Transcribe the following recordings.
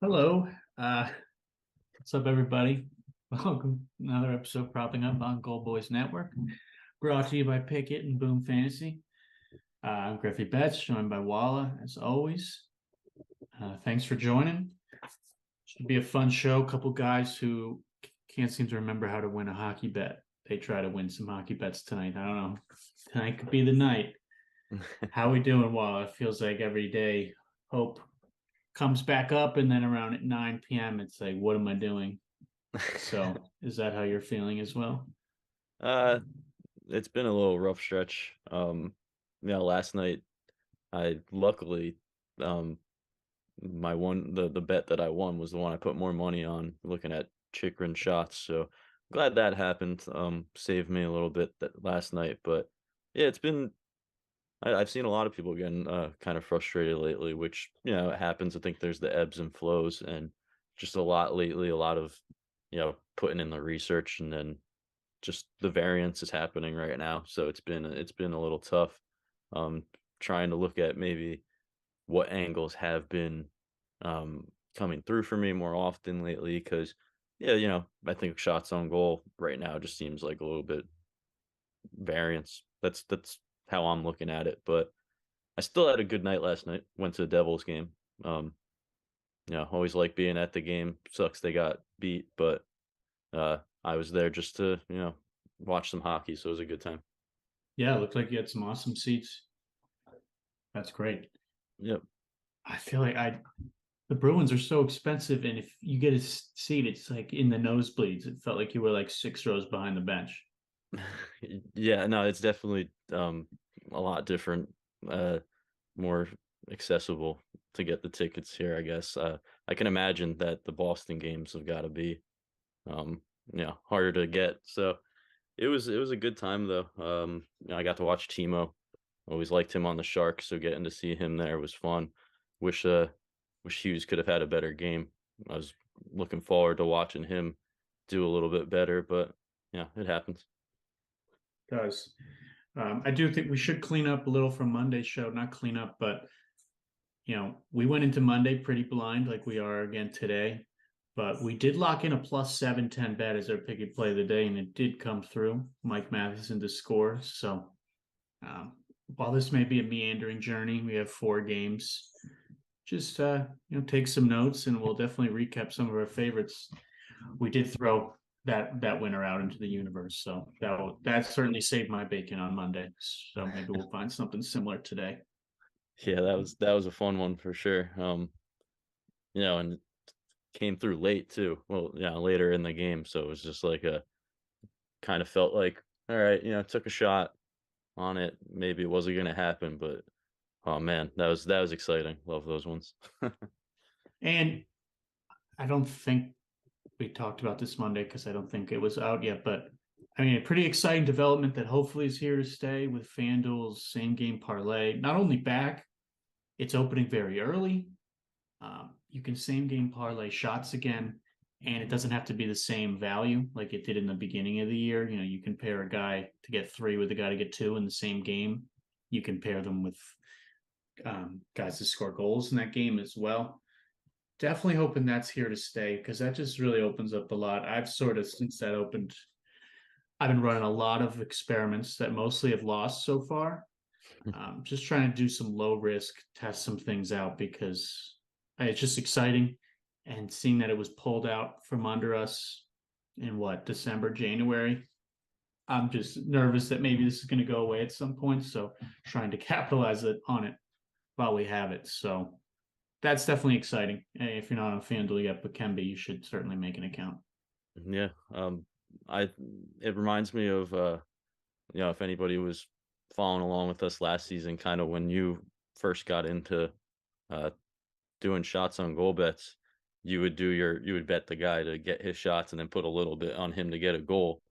Hello. What's up, everybody? Welcome to another episode propping up on Gold Boys Network, brought to you by Pickett and Boom Fantasy. I'm GriffyBets, joined by Walla, as always. Thanks for joining. Should be a fun show. A couple guys who can't seem to remember how to win a hockey bet. They try to win some hockey bets tonight. I don't know. Tonight could be the night. How we doing, Walla? It feels like every day hope comes back up, and then around at 9 p.m., it's like, what am I doing? So, is that how you're feeling as well? Uh, it's been a little rough stretch. Last night I luckily um my one the bet that I won was the one I put more money on looking at Chikrin shots. So glad that happened. Saved me a little bit that last night. But yeah, I've seen a lot of people getting kind of frustrated lately, which it happens. I think there's the ebbs and flows and just a lot lately, a lot of putting in the research and then just the variance is happening right now. So it's been a little tough. Um, Trying to look at maybe what angles have been coming through for me more often lately. Because I think shots on goal right now just seems like a little bit variance. That's how I'm looking at it. But I still had a good night last night. Went to the Devils game. Always like being at the game. Sucks they got beat, but I was there just to watch some hockey, so it was a good time. Yeah, it looked like you had some awesome seats. That's great. Yep. I feel like the Bruins are so expensive, and if you get a seat, it's like in the nosebleeds. It felt like you were like 6 rows behind the bench. Yeah, no, it's definitely a lot different, more accessible to get the tickets here, I guess. I can imagine that the Boston games have got to be harder to get. So it was a good time though. I got to watch Timo. Always liked him on the Sharks, so getting to see him there was fun. Wish wish Hughes could have had a better game. I was looking forward to watching him do a little bit better, but yeah, it happens. Does I do think we should clean up a little from Monday's show. Not clean up, but we went into Monday pretty blind, like we are again today. But we did lock in a plus 710 bet as our pick and play of the day, and it did come through. Mike Matheson to score. So while this may be a meandering journey, we have 4 games. Just take some notes, and we'll definitely recap some of our favorites. We did throw that winner out into the universe, so that certainly saved my bacon on Monday. So maybe we'll find something similar today. Yeah, that was a fun one for sure. And came through late too. Well, yeah, later in the game, so it was just like a kind of felt like, all right, took a shot on it. Maybe it wasn't going to happen, but oh man, that was exciting. Love those ones. And I don't think we talked about this Monday because I don't think it was out yet, but I mean, a pretty exciting development that hopefully is here to stay with FanDuel's same game parlay. Not only back, it's opening very early. You can same game parlay shots again, and it doesn't have to be the same value like it did in the beginning of the year. You can pair a guy to get 3 with a guy to get 2 in the same game. You can pair them with guys to score goals in that game as well. Definitely hoping that's here to stay because that just really opens up a lot. I've sort of, since that opened, I've been running a lot of experiments that mostly have lost so far. Just trying to do some low risk, test some things out because it's just exciting. And seeing that it was pulled out from under us in December, January, I'm just nervous that maybe this is going to go away at some point. So trying to capitalize on it while we have it. So that's definitely exciting. If you're not on FanDuel yet, but can be, you should certainly make an account. Yeah. I it reminds me of if anybody was following along with us last season, kind of when you first got into uh doing shots on goal bets, you would bet the guy to get his shots and then put a little bit on him to get a goal.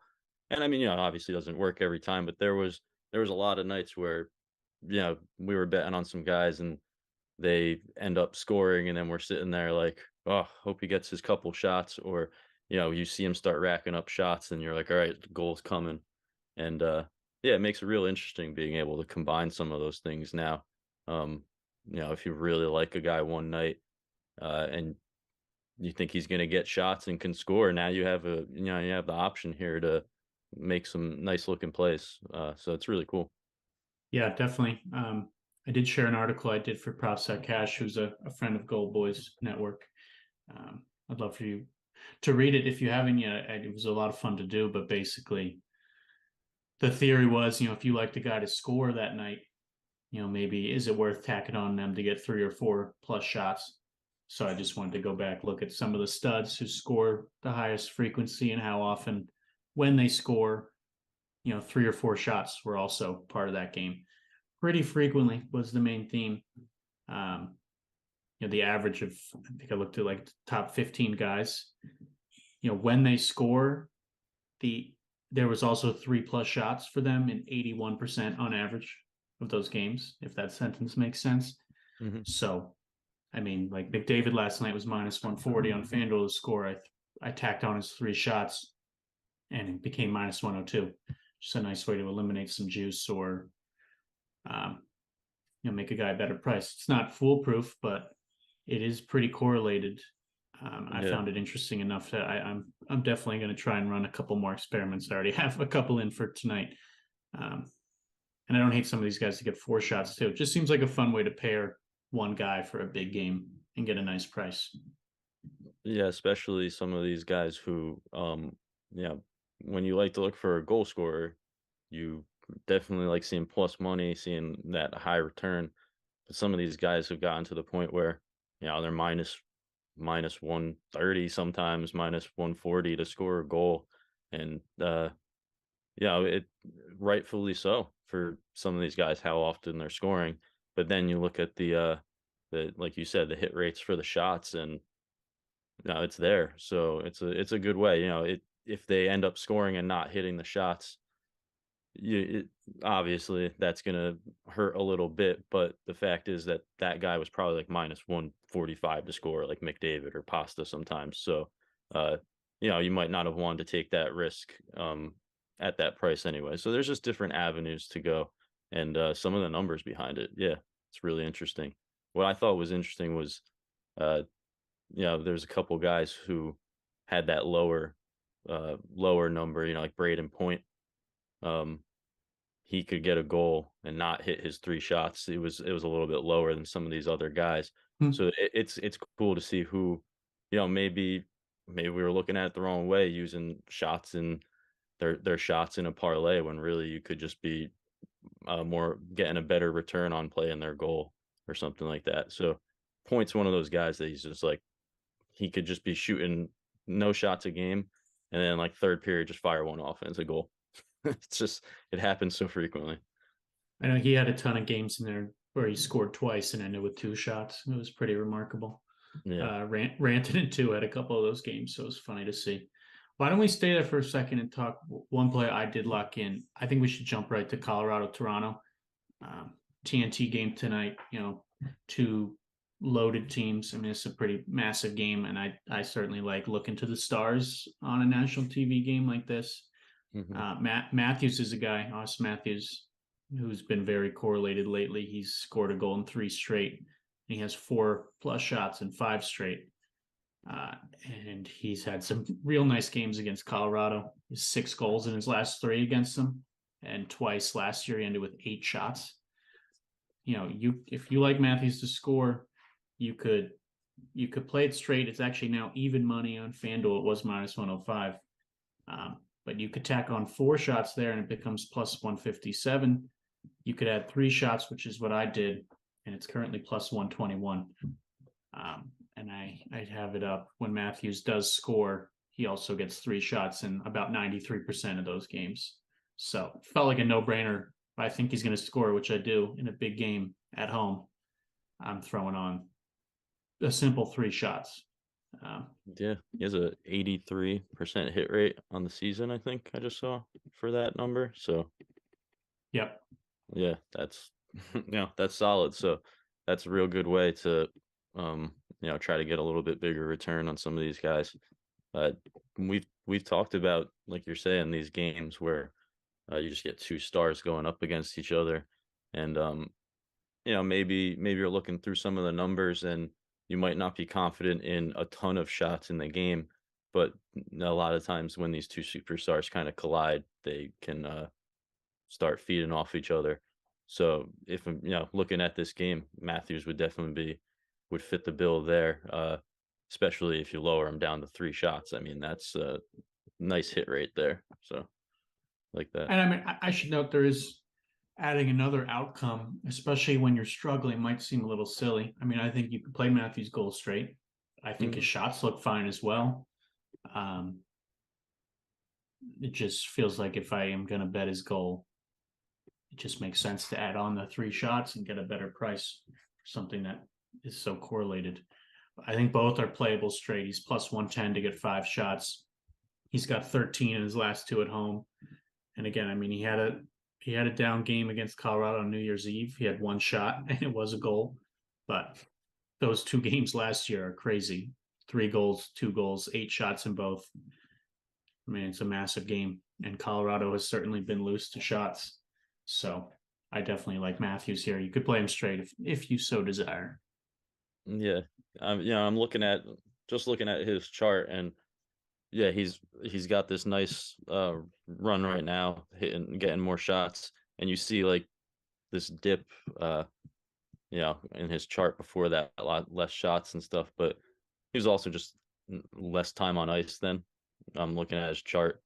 And I mean, obviously it doesn't work every time, but there was a lot of nights where we were betting on some guys and they end up scoring and then we're sitting there like, oh, hope he gets his couple shots, or you see him start racking up shots and you're like, all right, the goal's coming. And yeah, it makes it real interesting being able to combine some of those things now. Um, if you really like a guy one night, and you think he's going to get shots and can score. Now you have you have the option here to make some nice looking plays. So it's really cool. Yeah, definitely. I did share an article I did for PropSec Cash, who's a friend of Gold Boys Network. I'd love for you to read it if you haven't yet. It was a lot of fun to do, but basically the theory was, if you like the guy to score that night, maybe is it worth tacking on them to get 3 or 4 plus shots? So I just wanted to go back, look at some of the studs who score the highest frequency and how often when they score, 3 or 4 shots were also part of that game. Pretty frequently was the main theme. The average of, I think I looked at like top 15 guys, when they score, there was also 3+ shots for them in 81% on average of those games, if that sentence makes sense. Mm-hmm. So, I mean, like McDavid last night was minus 140 on FanDuel to score. I tacked on his 3 shots and it became minus 102. Just a nice way to eliminate some juice or, make a guy a better price. It's not foolproof, but it is pretty correlated. I Yeah. found it interesting enough that I'm definitely going to try and run a couple more experiments. I already have a couple in for tonight. And I don't hate some of these guys to get 4 shots too. It just seems like a fun way to pair one guy for a big game and get a nice price. Yeah, especially some of these guys who, when you like to look for a goal scorer, you definitely like seeing plus money, seeing that high return. But some of these guys have gotten to the point where, they're minus 130 sometimes, minus 140 to score a goal. And it rightfully so for some of these guys how often they're scoring. But then you look at the like you said, the hit rates for the shots, and no, it's there. So it's a good way. If they end up scoring and not hitting the shots, obviously that's gonna hurt a little bit. But the fact is that that guy was probably like minus 145 to score, like McDavid or Pasta sometimes. So, uh, you might not have wanted to take that risk at that price anyway. So there's just different avenues to go, and some of the numbers behind it. Yeah, it's really interesting. What I thought was interesting was, uh, there's a couple guys who had that lower number, like Braden Point. Um, he could get a goal and not hit his 3 shots. It was a little bit lower than some of these other guys. Hmm. So it's cool to see who, maybe we were looking at it the wrong way, using shots in their shots in a parlay when really you could just be more getting a better return on play in their goal or something like that. So Point's one of those guys that he's just like, he could just be shooting no shots a game, and then like third period just fire one off and it's a goal. It's just, it happens so frequently. I know he had a ton of games in there where he scored twice and ended with 2 shots. It was pretty remarkable. Yeah. Ranted and 2 had a couple of those games, so it was funny to see. Why don't we stay there for a second and talk one play I did lock in? I think we should jump right to Colorado Toronto. TNT game tonight. 2 loaded teams. I mean, it's a pretty massive game, and I certainly like looking to the stars on a national TV game like this. Hmm. Matthews is a guy, Austin Matthews, who's been very correlated lately. He's scored a goal in 3 straight. He has 4+ shots in 5 straight. And he's had some real nice games against Colorado. 6 goals in his last 3 against them, and twice last year he ended with 8 shots. If you like Matthews to score, you could play it straight. It's actually now even money on FanDuel. It was minus 105. But you could tack on 4 shots there and it becomes plus 157. You could add 3 shots, which is what I did, and it's currently plus 121. And I have it up when Matthews does score. He also gets 3 shots in about 93% of those games. So it felt like a no-brainer. If I think he's going to score, which I do in a big game at home, I'm throwing on a simple 3 shots. Yeah, he has a 83% hit rate on the season, I think I just saw for that number. So Yep. yeah, that's that's solid. So that's a real good way to try to get a little bit bigger return on some of these guys. Uh we've talked about, like you're saying, these games where you just get 2 stars going up against each other, and maybe you're looking through some of the numbers, and you might not be confident in a ton of shots in the game, but a lot of times when these two superstars kind of collide, they can start feeding off each other. So if I'm, looking at this game, Matthews would definitely would fit the bill there, especially if you lower him down to 3 shots. I mean, that's a nice hit rate there. So like that. And I mean, I should note there is adding another outcome, especially when you're struggling, might seem a little silly. I mean, I think you could play Matthews goal straight. I think his shots look fine as well. It just feels like if I am going to bet his goal, it just makes sense to add on the 3 shots and get a better price for something that is so correlated. I think both are playable straight. He's plus 110 to get 5 shots. He's got 13 in his last 2 at home. And again, I mean, he had a down game against Colorado on New Year's Eve. He had 1 shot and it was a goal. But those 2 games last year are crazy. 3 goals, 2 goals, 8 shots in both. I mean, it's a massive game. And Colorado has certainly been loose to shots. So I definitely like Matthews here. You could play him straight if you so desire. Yeah. I'm looking at his chart, and yeah, he's got this nice run right now, getting more shots, and you see like this dip in his chart before that, a lot less shots and stuff, but he was also just less time on ice then. I'm looking at his chart.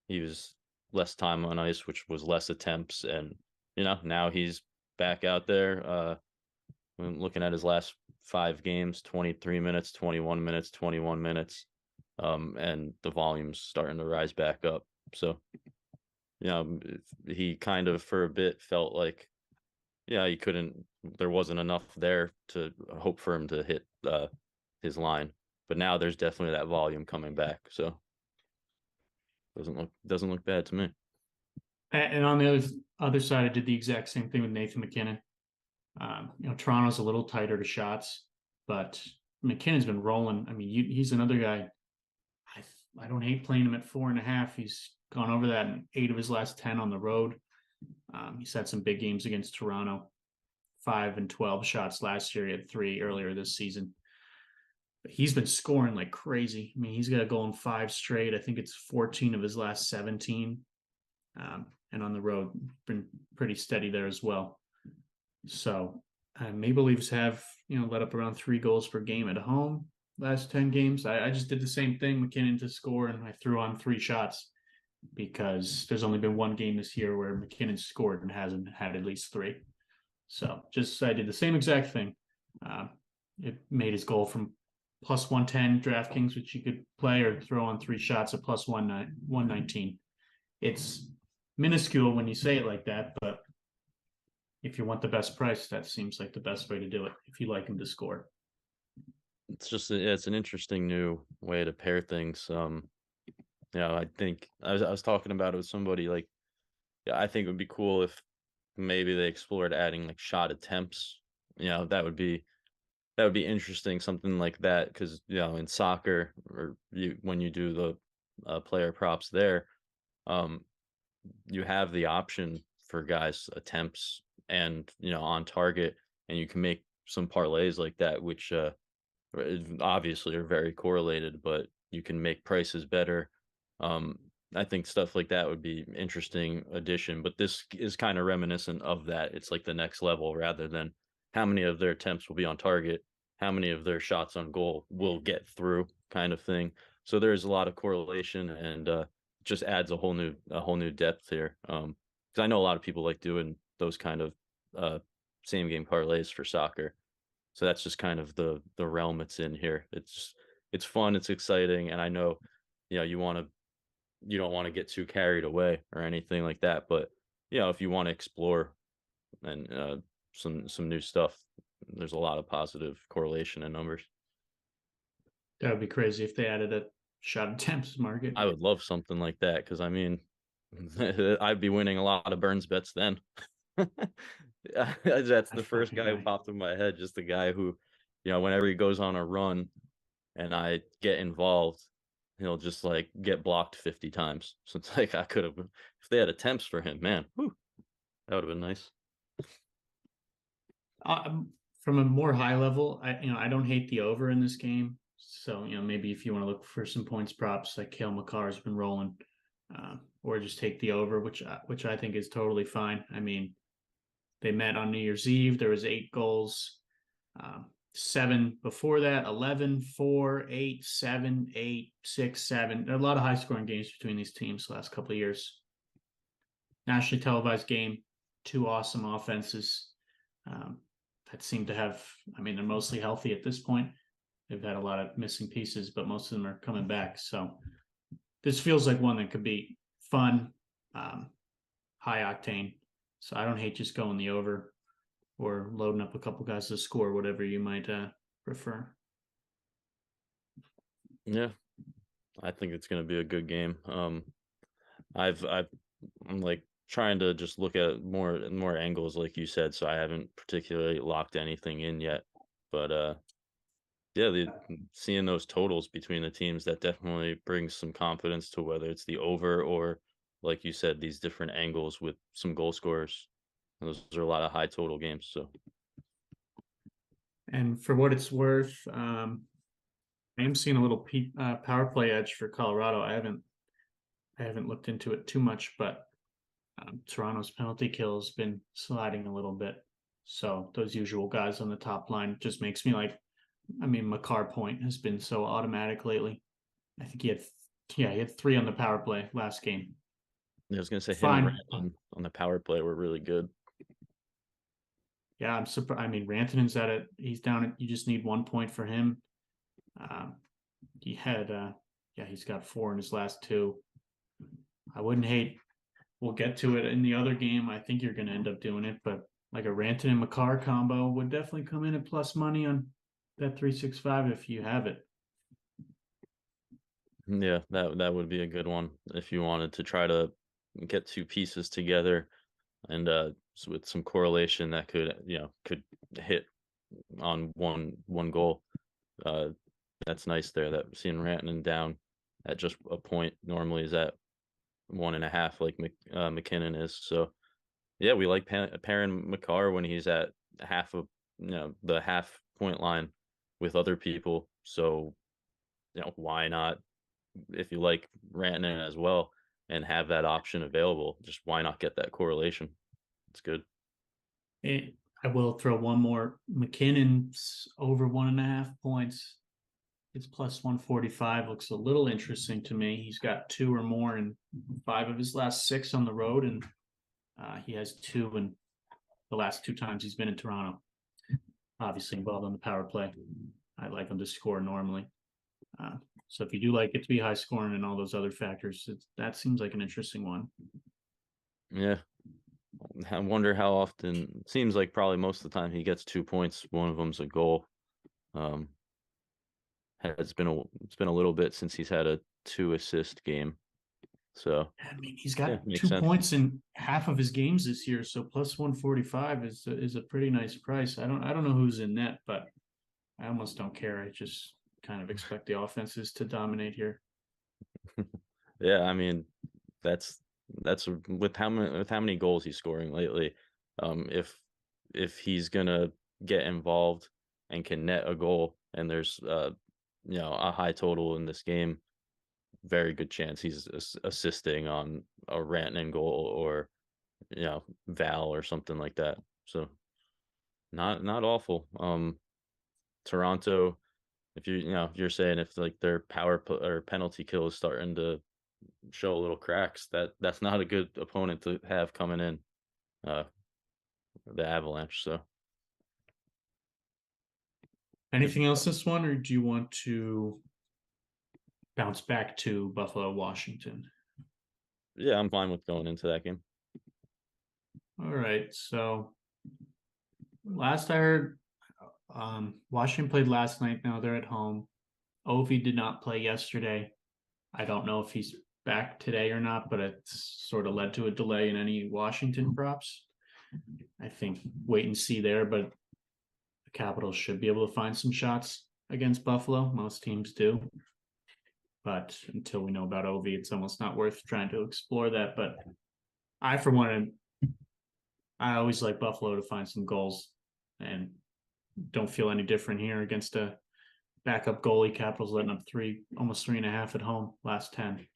He was less time on ice, which was less attempts, and now he's back out there. I'm looking at his last 5 games, 23 minutes, 21 minutes, 21 minutes. And the volume's starting to rise back up. So, he kind of for a bit felt like, there wasn't enough there to hope for him to hit his line. But now there's definitely that volume coming back. So doesn't look bad to me. And on the other side, I did the exact same thing with Nathan MacKinnon. Toronto's a little tighter to shots, but McKinnon's been rolling. I mean, he's another guy. I don't hate playing him at 4.5. He's gone over that in 8 of his last 10 on the road. He's had some big games against Toronto, 5 and 12 shots last year. He had 3 earlier this season. But he's been scoring like crazy. I mean, he's got a goal in 5 straight. I think it's 14 of his last 17. And on the road, been pretty steady there as well. So Maple Leafs have, let up around 3 goals per game at home last 10 games. I just did the same thing, MacKinnon to score, and I threw on 3 shots because there's only been 1 game this year where MacKinnon scored and hasn't had at least 3. So I did the same exact thing. It made his goal from plus 110 DraftKings, which you could play or throw on 3 shots at plus 119. It's minuscule when you say it like that, but if you want the best price, that seems like the best way to do it if you like him to score. It's just it's an interesting new way to pair things. I think I was talking about it with somebody, like, I think it would be cool if maybe they explored adding like shot attempts. That would be interesting, something like that, because in soccer, or when you do the player props there, you have the option for guys attempts and on target, and you can make some parlays like that, which obviously are very correlated, but you can make prices better. I think stuff like that would be interesting addition, but this is kind of reminiscent of that. It's like the next level, rather than how many of their attempts will be on target, how many of their shots on goal will get through, kind of thing. So there's a lot of correlation, and just adds a whole new depth here. Because I know a lot of people like doing those kind of same game parlays for soccer. So that's just kind of the realm it's in here. It's fun, it's exciting, and I know you don't want to get too carried away or anything like that, but if you want to explore and some new stuff, there's a lot of positive correlation in numbers. That would be crazy if they added a shot attempts market. I would love something like that, because I mean, I'd be winning a lot of Burns bets then. That's the first guy who popped in my head. Just the guy who, whenever he goes on a run and I get involved, he'll just like get blocked 50 times. So it's like, I could have, if they had attempts for him, man, that would have been nice. from a more high level, I don't hate the over in this game. So maybe if you want to look for some points props, like Kale McCarr has been rolling, or just take the over, which I think is totally fine. I mean, they met on New Year's Eve. There was 8 goals, 7 before that, 11, 4, 8, 7, 8, 6, 7. There are a lot of high scoring games between these teams the last couple of years. Nationally televised game, 2 awesome offenses that seem to have, they're mostly healthy at this point. They've had a lot of missing pieces, but most of them are coming back. So this feels like one that could be fun, high octane. So I don't hate just going the over or loading up a couple guys to score, whatever you might prefer. Yeah, I think it's going to be a good game. I'm like trying to just look at more angles, like you said, so I haven't particularly locked anything in yet. But yeah, seeing those totals between the teams, that definitely brings some confidence to whether it's the over or, like you said, these different angles with some goal scorers. Those are a lot of high total games. So And for what it's worth, I am seeing a little power play edge for Colorado. I haven't looked into it too much, but Toronto's penalty kill has been sliding a little bit. So those usual guys on the top line just makes me like. McCarr point has been so automatic lately. I think he had 3 on the power play last game. I was going to say him and Fine. Rantanen on the power play were really good. Yeah, I'm surprised. Rantanen's at it. He's down. You just need 1 point for him. He had, he's got 4 in his last 2. I wouldn't hate. We'll get to it in the other game. I think you're going to end up doing it, but like a Rantanen McCarr combo would definitely come in at plus money on that 365 if you have it. Yeah, that would be a good one if you wanted to try to get 2 pieces together and with some correlation that could hit on one goal. That's nice there. That seeing Rantanen down at just a point normally is at 1.5 like McKinnon is. So yeah, we like pairing McCarr when he's at half of the half point line with other people. So why not, if you like Rantanen as well and have that option available, just why not get that correlation? It's good. I will throw one more. McKinnon's over 1.5 points. It's plus 145. Looks a little interesting to me. He's got 2 or more in 5 of his last 6 on the road, and he has 2 in the last 2 times he's been in Toronto. Obviously involved on the power play. I like him to score normally. So if you do like it to be high scoring and all those other factors, that seems like an interesting one. Yeah. I wonder how often. It seems like probably most of the time he gets 2 points. One of them's a goal. It's been a little bit since he's had a 2 assist game. So he's got yeah, 2 sense. points in half of his games this year, so plus 145 is a pretty nice price. I don't know who's in net, but I almost don't care. I just kind of expect the offenses to dominate here. Yeah, that's with how many goals he's scoring lately. If he's gonna get involved and can net a goal, and there's a high total in this game, very good chance he's assisting on a Rantanen goal or Val or something like that. So not awful. Toronto, if you're saying if like their power or penalty kill is starting to show a little cracks, that's not a good opponent to have coming in, the Avalanche. So Anything else this one, or do you want to bounce back to Buffalo, Washington? yeah, I'm fine with going into that game. All right. So last I heard, Washington played last night. Now they're at home. Ovi did not play yesterday. I don't know if he's back today or not, but it's sort of led to a delay in any Washington props. I think wait and see there, but the Capitals should be able to find some shots against Buffalo. Most teams do. But until we know about Ovi, it's almost not worth trying to explore that. But for one, I always like Buffalo to find some goals. And don't feel any different here against a backup goalie. Capitals letting up almost 3.5 at home last 10.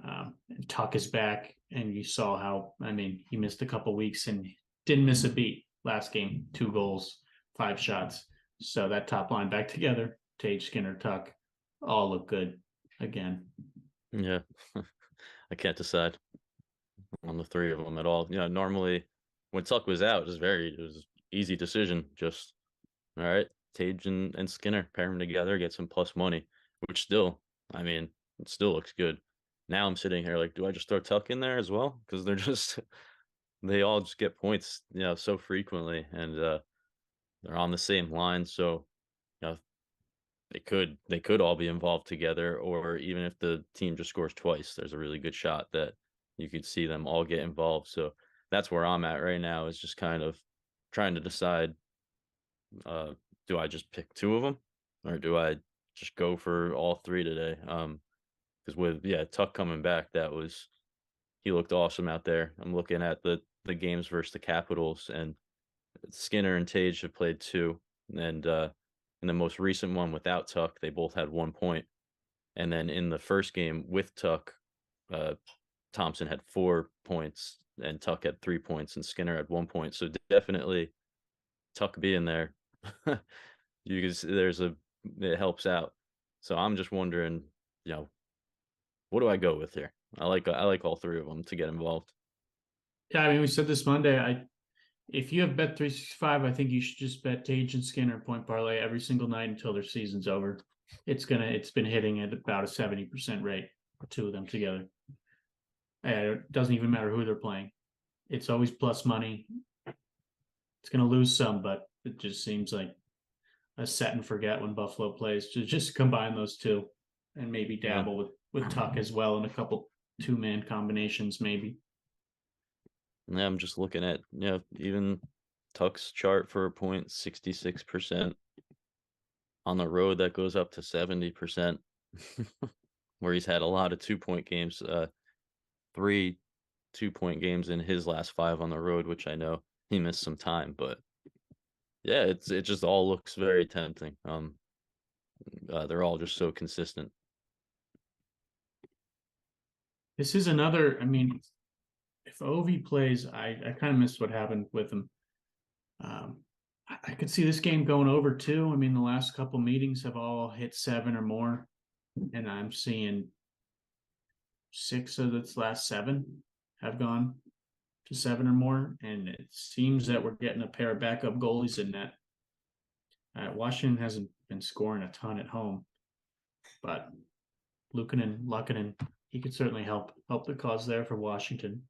And Tuck is back, and you saw how, I mean, he missed a couple weeks and didn't miss a beat last game. 2 goals, 5 shots. So that top line back together, Tage, Skinner, Tuck, all look good again. Yeah. I can't decide on the 3 of them at all. Normally when Tuck was out, it was easy decision. Just all right, Tage and Skinner, pair them together, get some plus money, which still, I mean, it still looks good. Now I'm sitting here like, do I just throw Tuck in there as well? Because they're just they all just get points, so frequently, and they're on the same line. So, you know, they could all be involved together, or even if the team just scores twice, there's a really good shot that you could see them all get involved. So that's where I'm at right now, is just kind of trying to decide, do I just pick 2 of them, or do I just go for all 3 today? Because with Tuck coming back, he looked awesome out there. I'm looking at the games versus the Capitals, and Skinner and Tage have played 2, and in the most recent one without Tuck, they both had 1 point, and then in the first game with Tuck, uh, Thompson had 4 points, and Tuck had 3 points, and Skinner had 1 point. So definitely Tuck being there, you can see it helps out. So I'm just wondering, you know, what do I go with here? I like all 3 of them to get involved. Yeah, I mean, we said this Monday. If you have bet 365, I think you should just bet Tage and Skinner point parlay every single night until their season's over. It's been hitting at about a 70% rate, 2 of them together. It doesn't even matter who they're playing. It's always plus money. It's gonna lose some, but it just seems like a set and forget when Buffalo plays. To just combine those 2 and maybe Yeah. dabble with Tuck as well in a couple 2-man combinations, maybe. Yeah, I'm just looking at, even Tuck's chart for a point, 66%. On the road, that goes up to 70%, where he's had a lot of 2-point games, 3 2-point games in his last 5 on the road, which I know he missed some time, but yeah, it just all looks very tempting. They're all just so consistent. This is another. I mean, if Ovi plays, I kind of missed what happened with him. I could see this game going over too. I mean, the last couple meetings have all hit 7 or more, and I'm seeing 6 of its last 7 have gone to 7 or more, and it seems that we're getting a pair of backup goalies in net. Washington hasn't been scoring a ton at home, but Luukkonen, he could certainly help the cause there for Washington.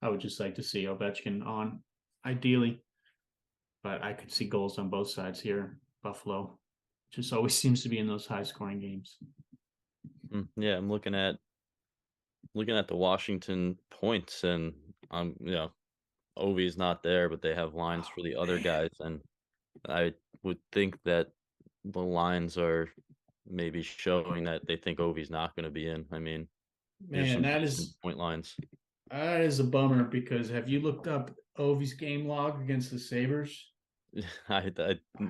I would just like to see Ovechkin on, ideally, but I could see goals on both sides here. Buffalo just always seems to be in those high scoring games. Yeah, I'm looking at the Washington points, and Ovi's not there, but they have lines for the other guys, and I would think that the lines are maybe showing that they think Ovi's not going to be in. I mean, there's Man, some decent point lines. that is a bummer, because have you looked up Ovi's game log against the Sabres? I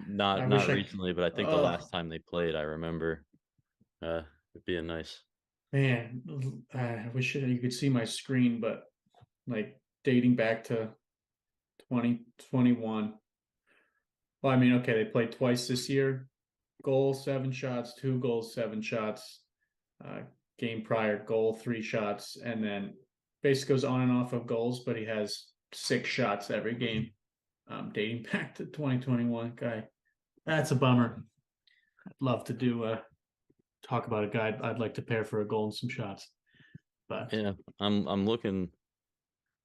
not I not wish recently, but I think the oh last time they played, I remember it being nice. man, I wish you could see my screen, but like dating back to 2021. Well, I mean, okay, they played twice this year. Goal, 7 shots, 2 goals, 7 shots. Uh, Game prior, goal, 3 shots, and then basically goes on and off of goals, but he has 6 shots every game, dating back to 2021. Guy, that's a bummer. I'd love to do talk about a guy I'd like to pair for a goal and some shots, but Yeah, I'm looking.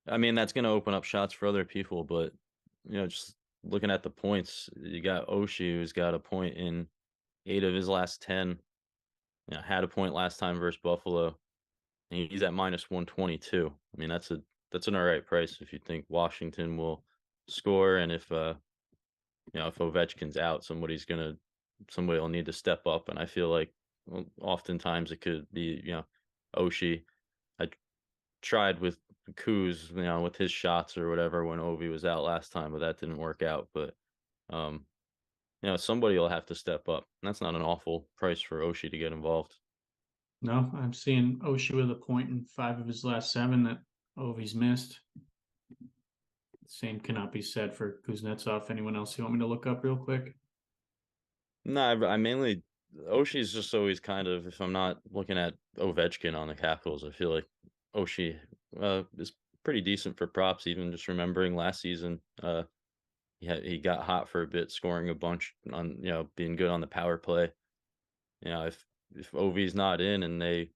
I mean, that's going to open up shots for other people, but just looking at the points, you got Oshie, who's got a point in 8 of his last 10. Had a point last time versus Buffalo. And he's at minus 122. I mean, that's an all right price if you think Washington will score, and if Ovechkin's out, somebody will need to step up. And I feel like, well, oftentimes it could be, Oshie. I tried with Kuz, with his shots or whatever when Ovi was out last time, but that didn't work out. But somebody will have to step up. And that's not an awful price for Oshie to get involved. No, I'm seeing Oshie with a point in 5 of his last 7 that Ovi's missed. Same cannot be said for Kuznetsov. Anyone else you want me to look up real quick? No, I mainly Oshie's just always kind of, if I'm not looking at Ovechkin on the Capitals, I feel like Oshie is pretty decent for props. Even just remembering last season, he got hot for a bit, scoring a bunch on being good on the power play. If Ovi's not in and they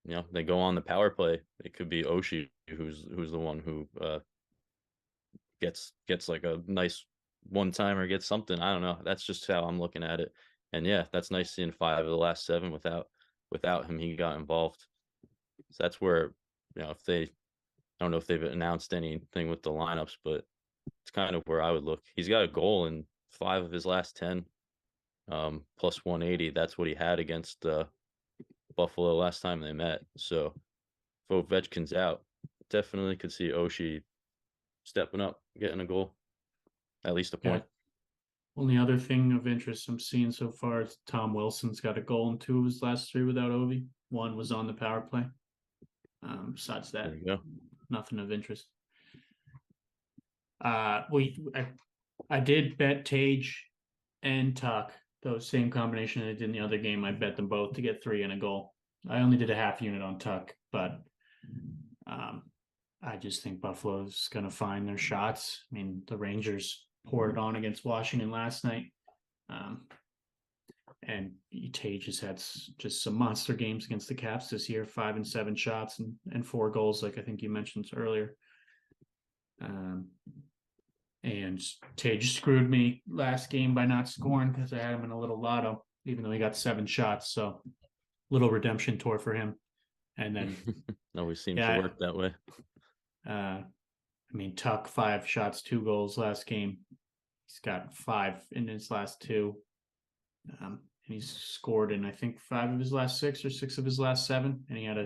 go on the power play, it could be Oshie who's the one who gets like a nice one timer, gets something. I don't know. That's just how I'm looking at it. And yeah, that's nice seeing 5 of the last 7 without him. He got involved. So that's where if they, I don't know if they've announced anything with the lineups, but it's kind of where I would look. He's got a goal in 5 of his last 10, plus 180. That's what he had against Buffalo last time they met. So if Ovechkin's out, definitely could see Oshie stepping up, getting a goal, at least a point. Only other thing of interest I'm seeing so far is Tom Wilson's got a goal in 2 of his last 3 without Ovi. One was on the power play. Besides that, nothing of interest. I did bet Tage and Tuck, those same combination I did in the other game. I bet them both to get 3 and a goal. I only did a half unit on Tuck, but I just think Buffalo's going to find their shots. I mean, the Rangers poured it on against Washington last night. And Tage has had just some monster games against the Caps this year, 5 and 7 shots and 4 goals, like I think you mentioned earlier. And Tage screwed me last game by not scoring because I had him in a little lotto, even though he got 7 shots. So little redemption tour for him. And then always seems to work that way. I mean, Tuck 5 shots, 2 goals last game. He's got 5 in his last 2. And he's scored in I think 5 of his last 6 or 6 of his last 7, and he had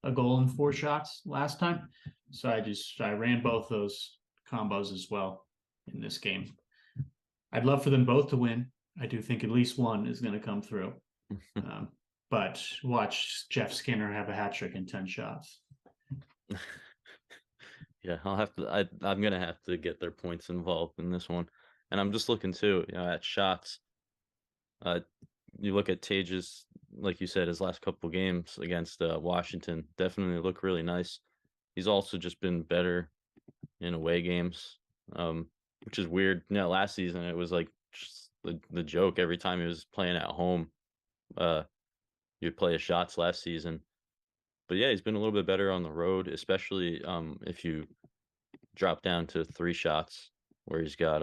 a goal in 4 shots last time. So I ran both those combos as well in this game. I'd love for them both to win. I do think at least one is going to come through. But watch Jeff Skinner have a hat trick in 10 shots. Yeah, I'm gonna have to get their points involved in this one. And I'm just looking too, at shots. You look at Tage's, like you said, his last couple games against Washington definitely look really nice. He's also just been better in away games, which is weird. Last season it was like just the joke every time he was playing at home. You'd play his shots last season. But yeah, he's been a little bit better on the road, especially if you drop down to 3 shots, where he's got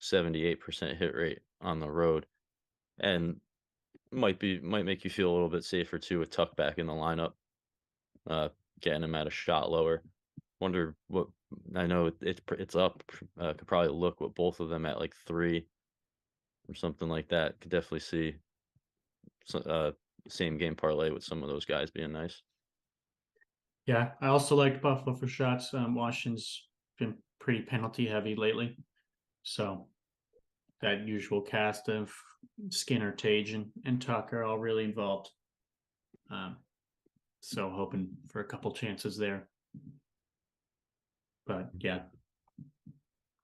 78% hit rate on the road, and might make you feel a little bit safer too with Tuck back in the lineup, getting him at a shot lower. Wonder what, I know it's up. Could probably look what both of them at like 3 or something like that. Could definitely see same game parlay with some of those guys being nice. Yeah, I also liked Buffalo for shots. Washington's been pretty penalty heavy lately, so that usual cast of Skinner, Tage, and Tuck are all really involved. So hoping for a couple chances there. But yeah,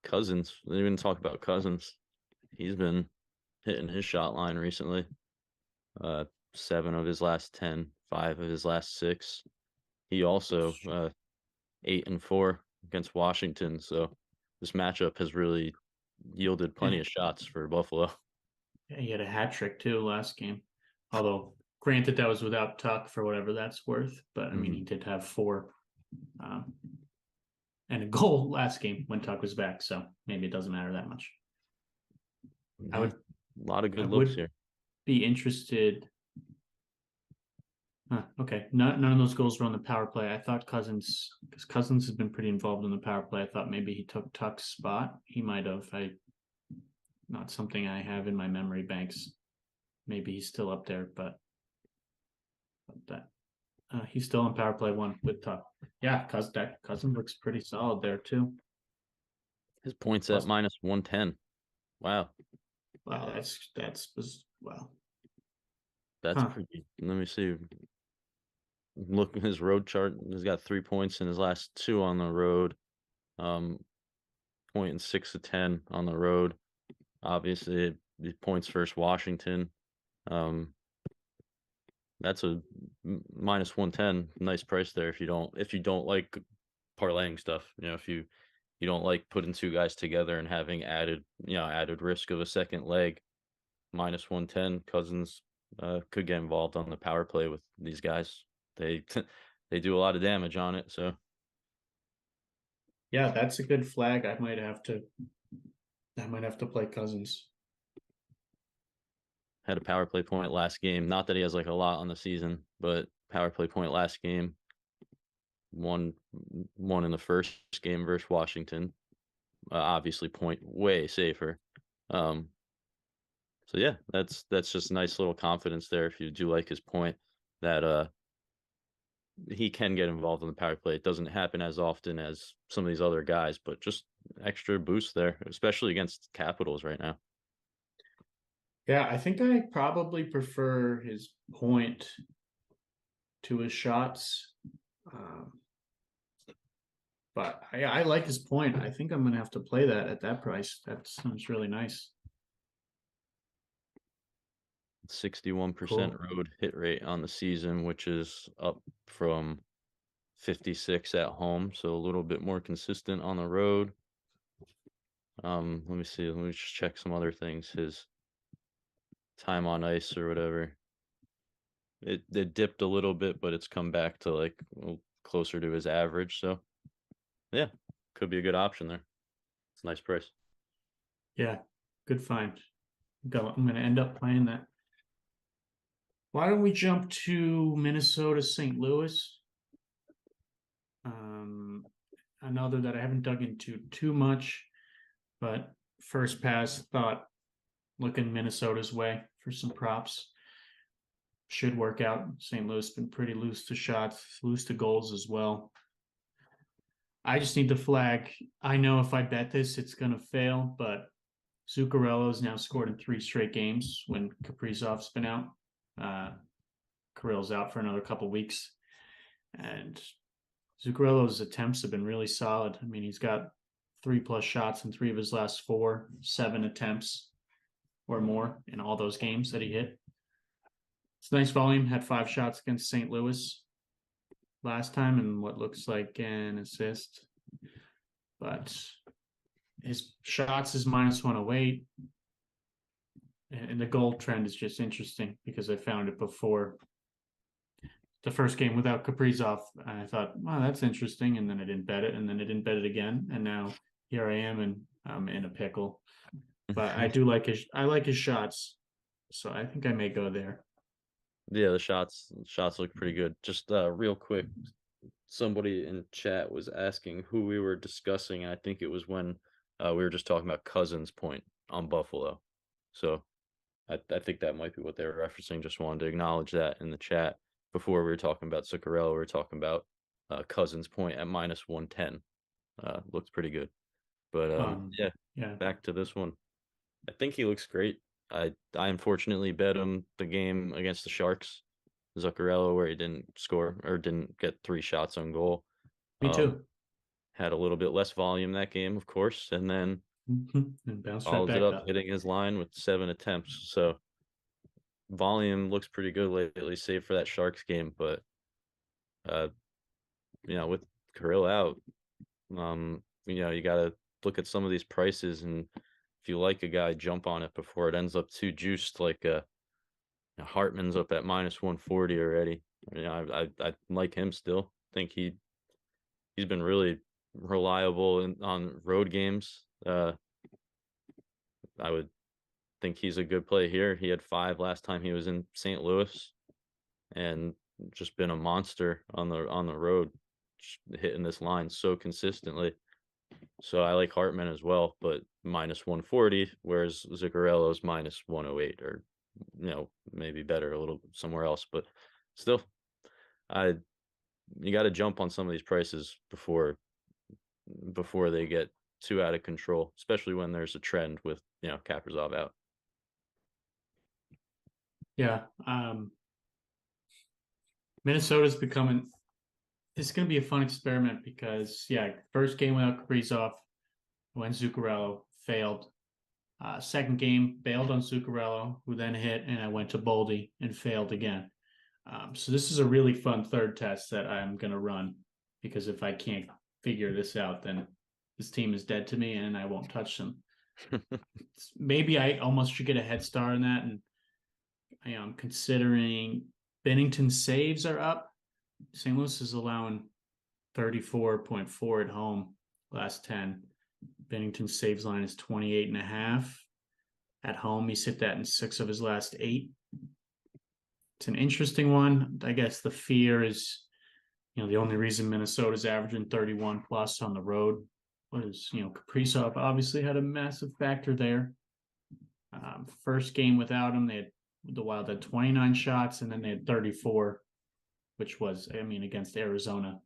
Cousins. We didn't even talk about Cousins. He's been hitting his shot line recently. 7 of his last 10, 5 of his last 6. He also 8 and 4 against Washington. So this matchup has really yielded plenty of shots for Buffalo. Yeah, he had a hat trick too last game. Although, granted, that was without Tuck for whatever that's worth. But I mean, he did have 4 and a goal last game when Tuck was back. So maybe it doesn't matter that much. Yeah, a lot of good looks here. Be interested. Okay, none of those goals were on the power play. I thought Cousins, because Cousins has been pretty involved in the power play. I thought maybe he took Tuck's spot. He might have. Not something I have in my memory banks. Maybe he's still up there, but that he's still on power play 1 with Tuck. Yeah, Cousins looks pretty solid there too. His points at minus 110. Wow. Wow, wow. That's Huh. pretty. Let me see. Look at his road chart. He's got 3 points in his last two on the road. Um, point and 6 of 10 on the road. Obviously, the points versus Washington. Um, that's a minus 110. Nice price there if you don't like parlaying stuff. If you don't like putting two guys together and having added risk of a second leg. Minus 110. Cousins could get involved on the power play with these guys. They they do a lot of damage on it. So Yeah, that's a good flag. I might have to play Cousins. had a power play point last game. Not that he has like a lot on the season, but power play point last game. One in the first game versus Washington. Obviously, point way safer. So yeah, that's just nice little confidence there. If you do like his point, that he can get involved in the power play. It doesn't happen as often as some of these other guys, but just extra boost there, especially against Capitals right now. Yeah, I think I probably prefer his point to his shots. Um, but I like his point. I think I'm gonna have to play that at that price. That sounds really nice. 61% Cool. road hit rate on the season, which is up from 56 at home, so a little bit more consistent on the road. Let me see. Let me just check some other things. His time on ice or whatever. It dipped a little bit, but it's come back to like closer to his average. So yeah, could be a good option there. It's a nice price. Yeah, good find. I'm gonna end up playing that. Why don't we jump to Minnesota, St. Louis? Um, Another that I haven't dug into too much, but first pass thought looking Minnesota's way for some props. Should work out. St. Louis been pretty loose to shots, loose to goals as well. I just need the flag. I know if I bet this, it's going to fail, but Zuccarello's now scored in 3 straight games when Kaprizov's been out. Kirill's out for another couple weeks. And Zuccarello's attempts have been really solid. I mean, he's got 3+ shots in 3 of his last 4, 7 attempts or more in all those games that he hit. It's nice volume. Had 5 shots against St. Louis last time and what looks like an assist. But his shots is minus 108. And the goal trend is just interesting because I found it before the first game without Kaprizov. And I thought, wow, that's interesting. And then I didn't bet it. And then I didn't bet it again. And now here I am and I'm in a pickle. But I like his shots. So I think I may go there. Yeah, the shots look pretty good. Just real quick, somebody in chat was asking who we were discussing, and I think it was when we were just talking about Cousins' point on Buffalo. So I think that might be what they were referencing. Just wanted to acknowledge that in the chat. Before we were talking about Zuccarello, we were talking about Cousins' point at minus 110. Looks pretty good. But yeah, Yeah. back to this one. I think he looks great. I unfortunately bet him the game against the Sharks, Zuccarello, where he didn't score or didn't get 3 shots on goal. Me too. Had a little bit less volume that game, of course, and then And bounce right follows it back up up. hitting his line with 7 attempts. So volume looks pretty good lately, save for that Sharks game. But uh, with Kirill out, you got to look at some of these prices, and if you like a guy, jump on it before it ends up too juiced. Like Hartman's up at minus 140 already. I like him still. Think he's been really reliable on road games. I would think he's a good play here. He had 5 last time he was in St. Louis, and just been a monster on the road, hitting this line so consistently. So I like Hartman as well, but minus 140, whereas Zuccarello's minus 108, or maybe better a little somewhere else. But still, you got to jump on some of these prices before they get too out of control, especially when there's a trend with Kaprizov out. Yeah. Minnesota's becoming, it's going to be a fun experiment because, yeah, first game without Kaprizov, when Zuccarello failed. Second game, bailed on Zuccarello, who then hit, and I went to Boldy and failed again. So this is a really fun third test that I'm going to run because if I can't figure this out, then this team is dead to me and I won't touch them. Maybe I almost should get a head start on that. And I'm considering Bennington saves are up. St. Louis is allowing 34.4 at home last 10. Bennington saves line is 28.5. At home, he's hit that in 6 of his last 8. It's an interesting one. I guess the fear is, the only reason Minnesota's averaging 31 plus on the road was, Kaprizov obviously had a massive factor there. First game without him, the Wild had 29 shots and then they had 34, which was, against Arizona,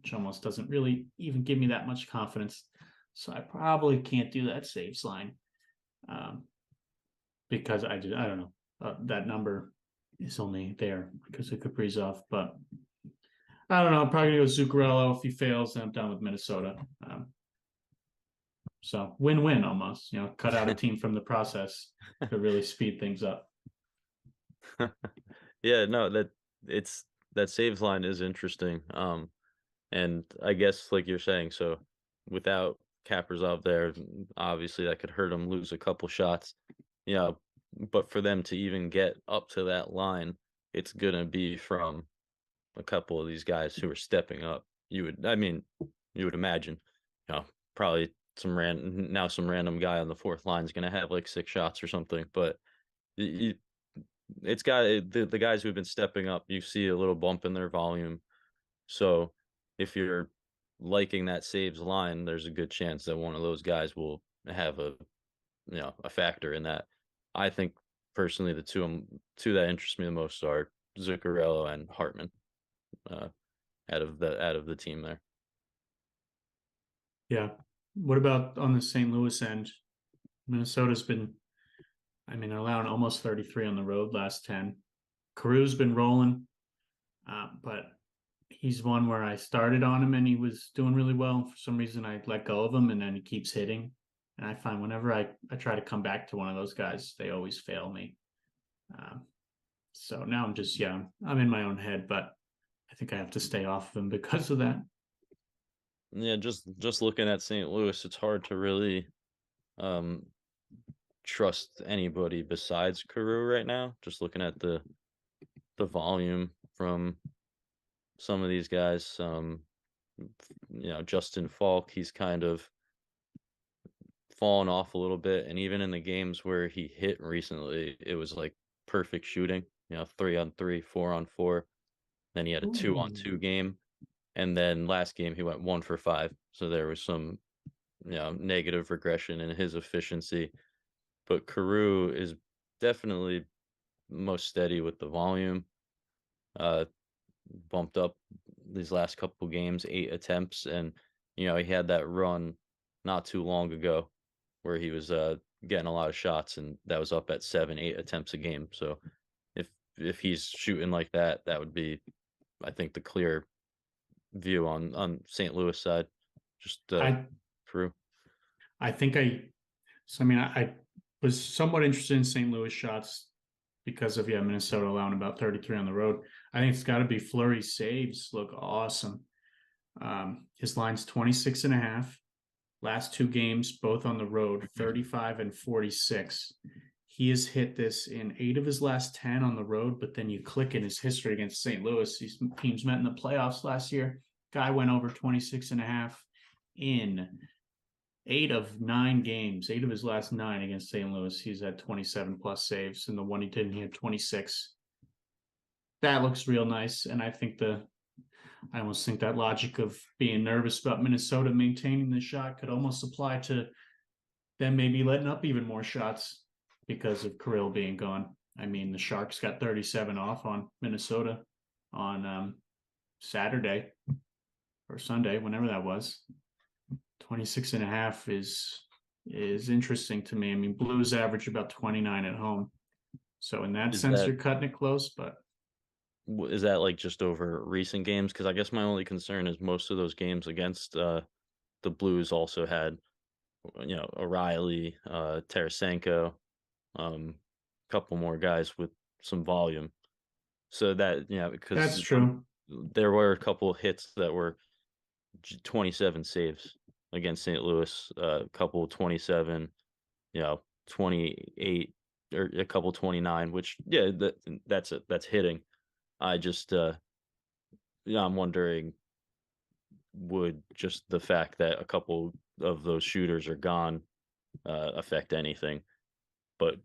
which almost doesn't really even give me that much confidence. So I probably can't do that saves line because I don't know. That number is only there because of Kaprizov, but I don't know. I'm probably going to go Zuccarello. If he fails, then I'm done with Minnesota. So win-win almost. Cut out a team from the process to really speed things up. Yeah, no, that saves line is interesting. And I guess like you're saying, so without Kaprizov there, obviously that could hurt him lose a couple shots. Yeah, but for them to even get up to that line, it's gonna be from a couple of these guys who are stepping up. You would imagine, probably some random guy on the fourth line is gonna have like 6 shots or something. But you, it's got the guys who've been stepping up. You see a little bump in their volume. So if you're liking that saves line, there's a good chance that one of those guys will have a factor in that. I think personally the two that interest me the most are Zuccarello and Hartman uh, out of the team there. Yeah. What about on the St. Louis end? Minnesota's been, allowing almost 33 on the road last 10. Carew's been rolling, but he's one where I started on him and he was doing really well. For some reason, I let go of him and then he keeps hitting. And I find whenever I try to come back to one of those guys, they always fail me. So now I'm just, I'm in my own head, but I think I have to stay off of him because of that. Yeah, just looking at St. Louis, it's hard to really um, trust anybody besides Carew right now. Just looking at the volume from some of these guys. Justin Falk, he's kind of fallen off a little bit, and even in the games where he hit recently, it was like perfect shooting. 3-on-3, 4-on-4. Then he had a Ooh. 2-on-2 game, and then last game he went 1-for-5. So there was some negative regression in his efficiency. But Carew is definitely most steady with the volume. Uh, Bumped up these last couple games, 8 attempts, and he had that run not too long ago where he was getting a lot of shots, and that was up at 7, 8 attempts a game. So if he's shooting like that, that would be, I think, the clear view on St. Louis side. Just I Peru. I think I was somewhat interested in St. Louis shots because of Minnesota allowing about 33 on the road. I think it's got to be Fleury saves look awesome. His line's 26.5. Last 2 games, both on the road, 35 and 46. He has hit this in 8 of his last 10 on the road, but then you click in his history against St. Louis. These teams met in the playoffs last year. Guy went over 26.5 in 8 of 9 games, 8 of his last 9 against St. Louis. He's had 27 plus saves, and the one he didn't, he had 26. That looks real nice, and I almost think that logic of being nervous about Minnesota maintaining the shot could almost apply to them maybe letting up even more shots because of Kirill being gone. The Sharks got 37 off on Minnesota on Saturday or Sunday, whenever that was. 26.5 is interesting to me. Blues average about 29 at home. So in that Is sense, that you're cutting it close, but is that like just over recent games? Because I guess my only concern is most of those games against the Blues also had O'Reilly, Tarasenko, a couple more guys with some volume. So that because that's true. there were a couple hits that were 27 saves against St. Louis, a couple 27, 28 or a couple 29, which that's hitting. I just I'm wondering, would just the fact that a couple of those shooters are gone affect anything? But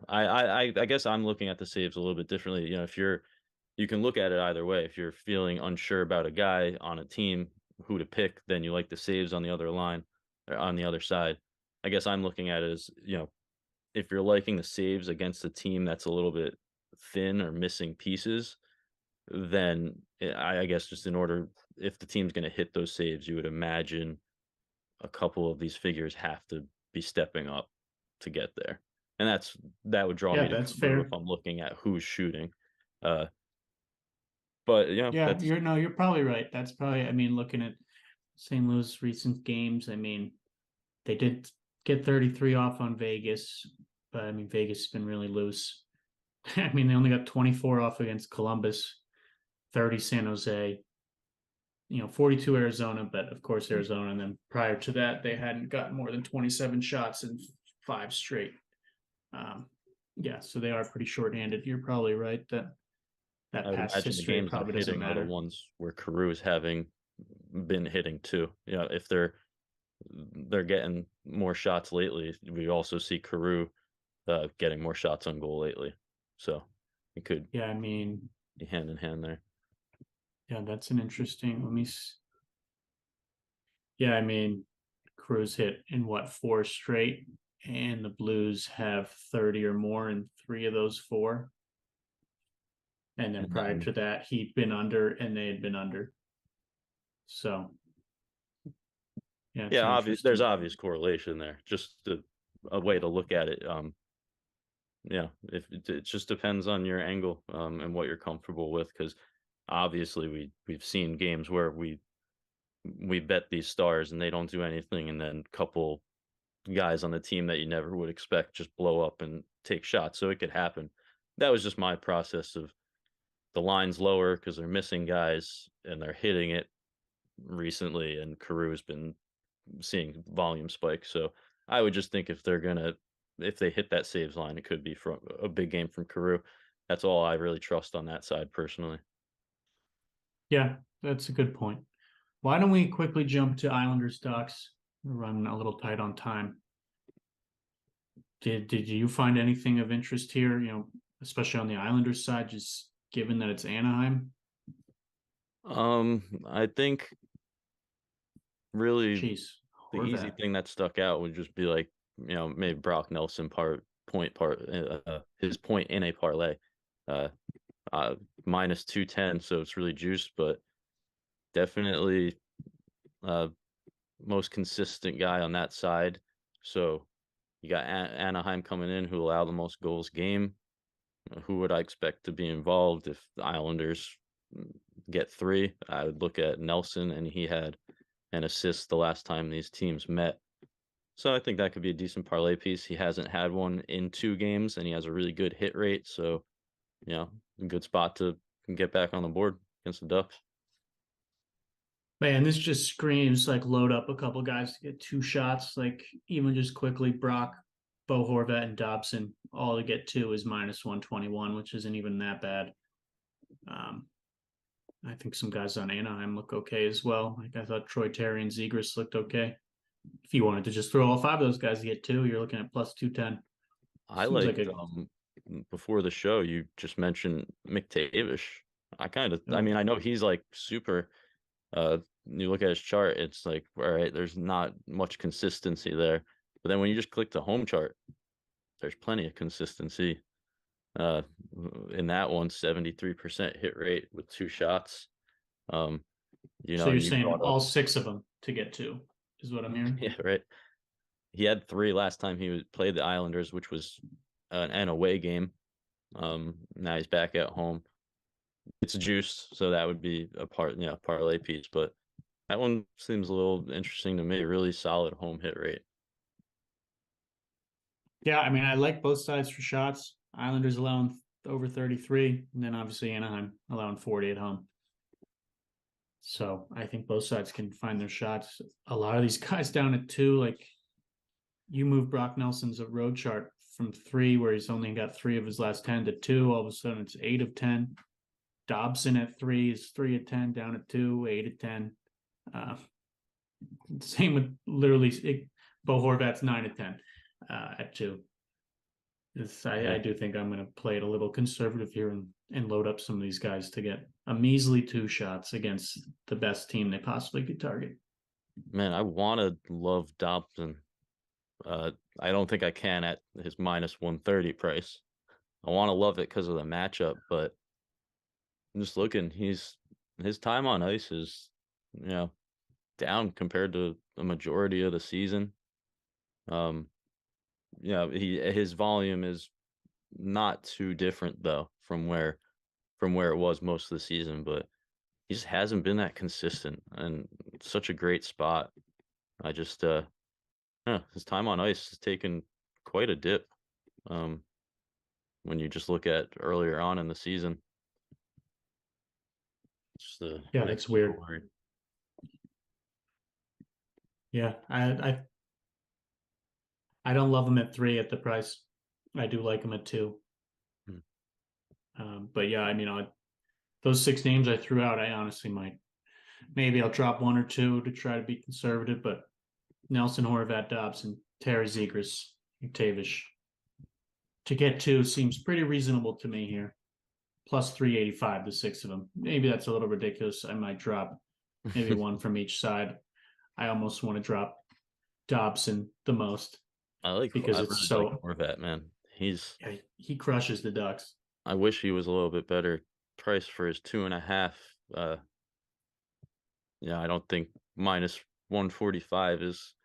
I guess I'm looking at the saves a little bit differently. If you can look at it either way. If you're feeling unsure about a guy on a team who to pick, then you like the saves on the other line or on the other side. I guess I'm looking at it as, if you're liking the saves against a team that's a little bit thin or missing pieces, then I guess just in order, if the team's going to hit those saves, you would imagine a couple of these figures have to be stepping up to get there. And that would draw Yeah, me to that's Carew if fair. I'm looking at who's shooting. Uh, but Yeah, that's you're probably right. That's probably, I mean, looking at St. Louis recent games, I mean, they did get 33 off on Vegas, but I mean, Vegas has been really loose. I mean, they only got 24 off against Columbus, 30 San Jose, 42 Arizona, but of course Arizona. And then prior to that, they hadn't gotten more than 27 shots in 5 straight. Um, yeah, so they are pretty shorthanded. You're probably right that I that would past imagine the history games they're probably doesn't hitting are the matter. ones where Carew is having been hitting too. If they're getting more shots lately, we also see Carew getting more shots on goal lately. So it could Yeah, I mean, be hand in hand there. yeah, that's an interesting. Yeah, I mean, Cruz hit in what, 4 straight, and the Blues have 30 or more in 3 of those 4. And then And prior then to that, he'd been under and they had been under. So yeah, it's yeah, there's interesting. obvious correlation there. Just a way to look at it. If it just depends on your angle and what you're comfortable with, because obviously we've seen games where we bet these stars and they don't do anything, and then a couple guys on the team that you never would expect just blow up and take shots. So it could happen. That was just my process of the line's lower because they're missing guys and they're hitting it recently, and Carew's been seeing volume spike. So I would just think if they hit that saves line, it could be from a big game from Carew. That's all I really trust on that side personally. Yeah, that's a good point. Why don't we quickly jump to Islanders stocks? We're running a little tight on time. Did you find anything of interest here? Especially on the Islanders side, just given that it's Anaheim. I think really Jeez, the easy Horvat. thing that stuck out would just be like, maybe Brock Nelson his point in a parlay, uh, minus 210. So it's really juiced, but definitely, uh, most consistent guy on that side. So you got Anaheim coming in, who allow the most goals game. Who would I expect to be involved if the Islanders get 3? I would look at Nelson, and he had an assist the last time these teams met. So I think that could be a decent parlay piece. He hasn't had one in 2 games, and he has a really good hit rate. So, a good spot to get back on the board against the Ducks. Man, this just screams like load up a couple guys to get 2 shots. Like even just quickly, Brock, Bo Horvat, and Dobson all to get 2 is minus 121, which isn't even that bad. Um, I think some guys on Anaheim look okay as well. Like I thought Troy Terry and Zegras looked okay. If you wanted to just throw all 5 of those guys to get 2, you're looking at plus 210. I Seems like liked, a before the show, you just mentioned McTavish. I oh, mean, I know he's like super. You look at his chart, it's like, all right, there's not much consistency there. But then when you just click the home chart, there's plenty of consistency. Uh, in that one, 73% hit rate with 2 shots. Um, so you're and you saying brought up, all 6 of them to get 2 is what I'm hearing. yeah, right. He had 3 last time played the Islanders, which was an away game. Now he's back at home. It's juiced, so that would be a parlay piece. But that one seems a little interesting to me. Really solid home hit rate. Yeah, I mean, I like both sides for shots. Islanders allowing over 33, and then obviously Anaheim allowing 40 at home. So I think both sides can find their shots. A lot of these guys down at 2, like you move Brock Nelson's road chart from 3, where he's only got 3 of his last 10 to 2. All of a sudden it's 8 of 10. Dobson at 3 is 3 of 10, down at 2, 8 of 10. Same with literally Bo Horvat's 9 of 10 at 2. I do think I'm going to play it a little conservative here and load up some of these guys to get a measly 2 shots against the best team they possibly could target. Man, I want to love Dobson. I don't think I can at his minus 130 price. I want to love it because of the matchup, but I'm just looking. His time on ice is, down compared to the majority of the season. His volume is not too different though from where it was most of the season, but he just hasn't been that consistent, and it's such a great spot. I just his time on ice has taken quite a dip. When you just look at earlier on in the season. Yeah, that's weird. Worried. Yeah, I don't love him at 3 at the price. I do like him at 2. But yeah, I mean, those 6 names I threw out, I honestly might. Maybe I'll drop 1 or 2 to try to be conservative, but Nelson, Horvat, Dobson, Terry Zegras, McTavish. To get 2 seems pretty reasonable to me here. Plus 385, the 6 of them. Maybe that's a little ridiculous. I might drop maybe 1 from each side. I almost want to drop Dobson the most. Because it's so like Horvat, man. He crushes the Ducks. I wish he was a little bit better price for his 2.5. I don't think minus 145 is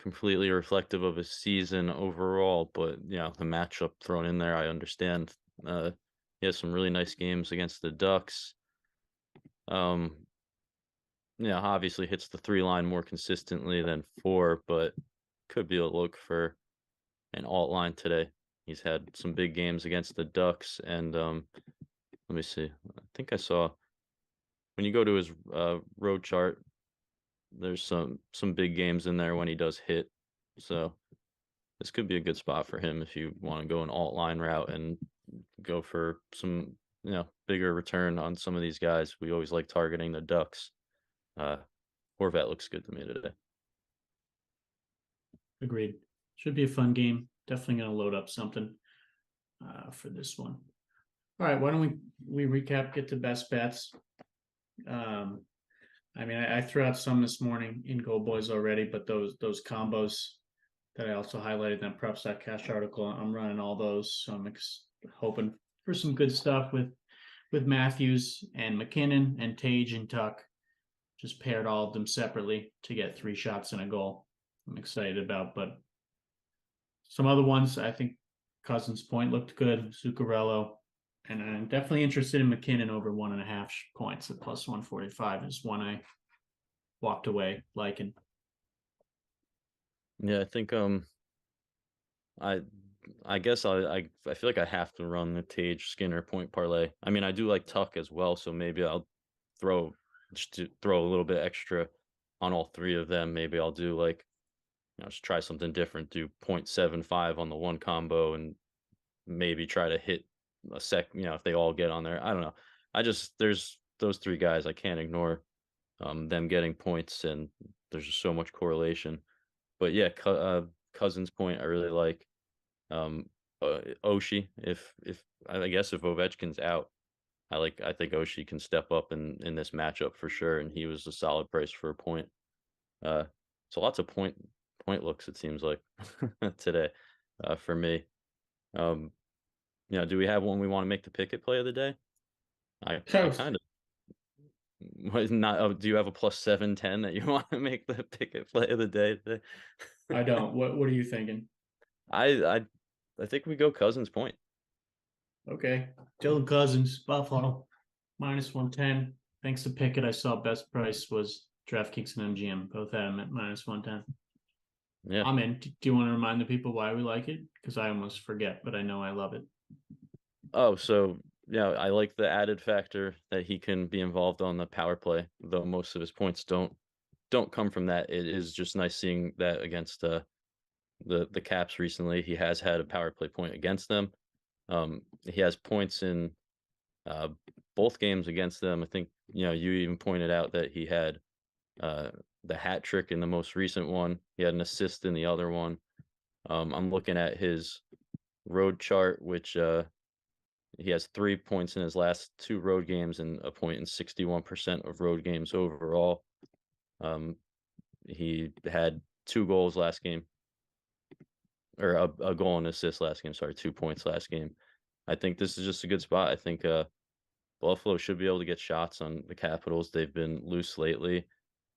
completely reflective of his season overall, but the matchup thrown in there, I understand. He has some really nice games against the Ducks. Obviously hits the 3 line more consistently than 4, but could be a look for an alt line today. He's had some big games against the Ducks, and let me see. I think I saw when you go to his road chart, there's some big games in there when he does hit. So this could be a good spot for him if you want to go an alt line route and go for some bigger return on some of these guys. We always like targeting the Ducks. Horvat looks good to me today. Agreed. Should be a fun game. Definitely going to load up something for this one. All right, why don't we recap, get to best bets. I mean, I threw out some this morning in Go Boys already, but those combos that I also highlighted in that props.cash article, I'm running all those. So I'm hoping for some good stuff with Matthews and McKinnon and Tage and Tuck. Just paired all of them separately to get 3 shots and a goal. I'm excited about, but some other ones, I think Cousins' point looked good, Zuccarello, and I'm definitely interested in McKinnon over 1.5 points at plus 145 is one I walked away liking. Yeah, I think I guess I feel like I have to run the Tage Skinner point parlay. I mean, I do like Tuck as well, so maybe I'll throw a little bit extra on all 3 of them. Maybe I'll do just try something different, do 0.75 on the one combo and maybe try to hit a if they all get on there. I don't know. There's those 3 guys I can't ignore them getting points, and there's just so much correlation. But yeah, Cousins' point I really like. Oshie, if I guess if Ovechkin's out, I think Oshie can step up in this matchup for sure, and he was a solid price for a point. So lots of point looks, it seems like today for me. Do we have one we want to make the picket play of the day? I kind of not. Oh, do you have a plus 710 that you want to make the picket play of the day today? I don't. What are you thinking? I I think we go Cousins point. Okay. Dylan Cousins, Buffalo, -110. Thanks to Pickett, I saw best price was DraftKings and MGM. Both had him at -110. Yeah. I'm in. Do you want to remind the people why we like it? Because I almost forget, but I know I love it. Oh, so yeah, I like the added factor that he can be involved on the power play, though most of his points don't come from that. It is just nice seeing that against the Caps recently. He has had a power play point against them. He has points in uh, both games against them. I think you even pointed out that he had uh, the hat trick in the most recent one. He had an assist in the other one. I'm looking at his road chart, which he has 3 points in his last 2 road games and a point in 61% of road games overall. He had 2 goals last game, or a goal and assist last game. Sorry, 2 points last game. I think this is just a good spot. I think Buffalo should be able to get shots on the Capitals. They've been loose lately.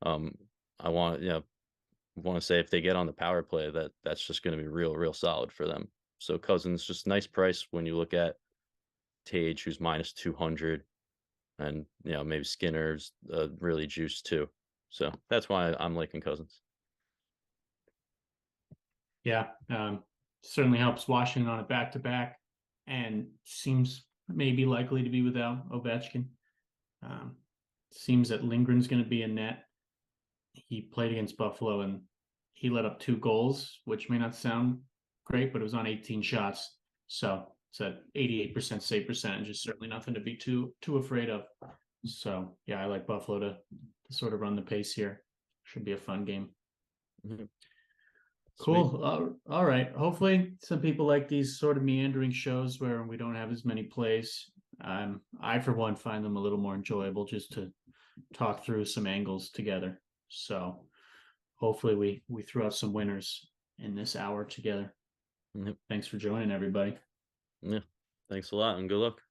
Um, I want to say if they get on the power play, that's just going to be real solid for them. So Cousins, just nice price when you look at Tage, who's -200, and maybe Skinner's really juiced too. So that's why I'm liking Cousins. Yeah, certainly helps Washington on a back-to-back, and seems maybe likely to be without Ovechkin. Um, Seems that Lindgren's going to be in net. He played against Buffalo and he let up 2 goals, which may not sound great, but it was on 18 shots. So it's at 88% save percentage. Is certainly nothing to be too afraid of. So yeah, I like Buffalo to sort of run the pace here. Should be a fun game. Mhm. Sweet. Cool. All right. Hopefully, some people like these sort of meandering shows where we don't have as many plays. I, for one, find them a little more enjoyable just to talk through some angles together. So hopefully we throw out some winners in this hour together. Yep. Thanks for joining, everybody. Yeah. Thanks a lot and good luck.